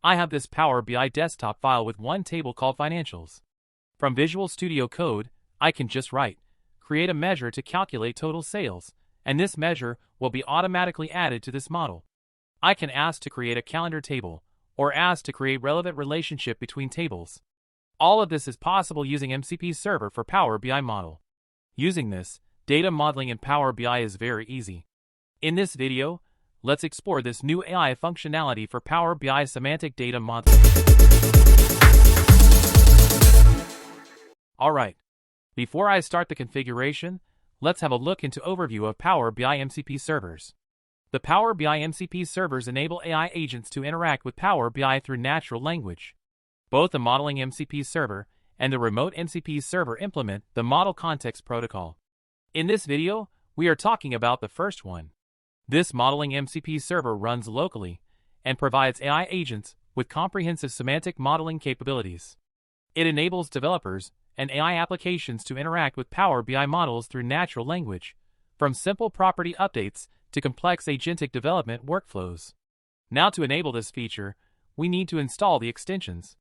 I have this Power BI desktop file with one table called Financials. From Visual Studio Code, I can just create a measure to calculate total sales, and this measure will be automatically added to this model. I can ask to create a calendar table, or ask to create relevant relationship between tables. All of this is possible using MCP server for Power BI model. Using this, data modeling in Power BI is very easy. In this video, let's explore this new AI functionality for Power BI Semantic data modeling. Alright, before I start the configuration, let's have a look into overview of Power BI MCP servers. The Power BI MCP servers enable AI agents to interact with Power BI through natural language. Both the modeling MCP server and the remote MCP server implement the Model Context Protocol. In this video, we are talking about the first one. This modeling MCP server runs locally and provides AI agents with comprehensive semantic modeling capabilities. It enables developers and AI applications to interact with Power BI models through natural language, from simple property updates to complex agentic development workflows. Now to enable this feature, we need to install the extensions.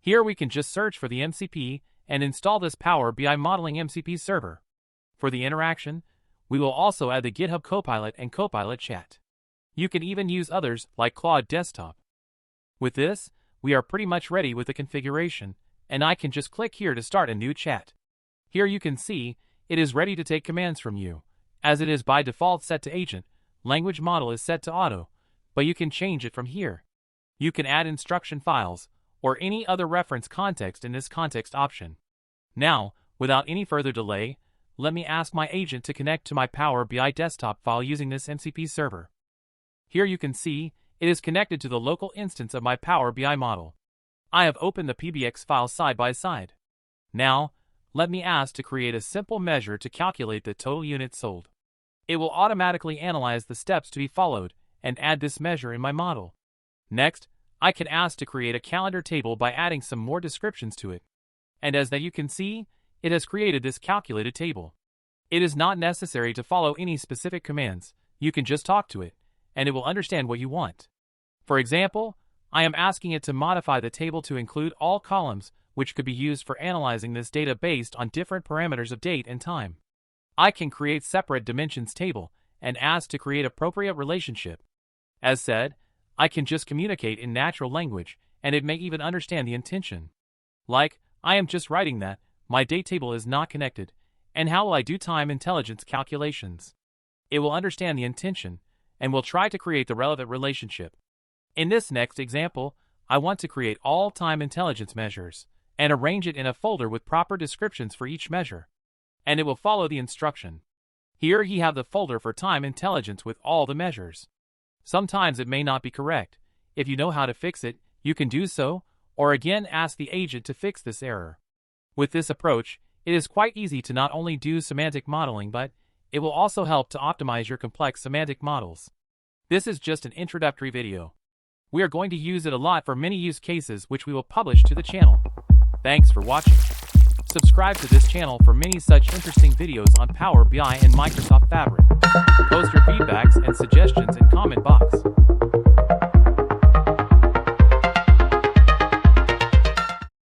Here we can just search for the MCP and install this Power BI modeling MCP server. For the interaction, we will also add the GitHub Copilot and Copilot chat. You can even use others like Claude Desktop. With this, we are pretty much ready with the configuration, and I can just click here to start a new chat. Here you can see, it is ready to take commands from you. As it is by default set to agent, language model is set to auto, but you can change it from here. You can add instruction files, or any other reference context in this context option. Now, without any further delay, let me ask my agent to connect to my Power BI desktop file using this MCP server. Here you can see, it is connected to the local instance of my Power BI model. I have opened the PBX file side by side. Now, let me ask to create a simple measure to calculate the total units sold. It will automatically analyze the steps to be followed and add this measure in my model. Next, I can ask to create a calendar table by adding some more descriptions to it. And as that you can see, it has created this calculated table. It is not necessary to follow any specific commands. You can just talk to it, and it will understand what you want. For example, I am asking it to modify the table to include all columns, which could be used for analyzing this data based on different parameters of date and time. I can create separate dimensions table and ask to create appropriate relationship. As said, I can just communicate in natural language, and it may even understand the intention. Like, I am just writing that my date table is not connected, and how will I do time intelligence calculations? It will understand the intention, and will try to create the relevant relationship. In this next example, I want to create all time intelligence measures, and arrange it in a folder with proper descriptions for each measure. And it will follow the instruction. Here you have the folder for time intelligence with all the measures. Sometimes it may not be correct. If you know how to fix it, you can do so, or again ask the agent to fix this error. With this approach, it is quite easy to not only do semantic modeling, but it will also help to optimize your complex semantic models. This is just an introductory video. We are going to use it a lot for many use cases which we will publish to the channel. Thanks for watching. Subscribe to this channel for many such interesting videos on Power BI and Microsoft Fabric. Post your feedbacks and suggestions in comment box.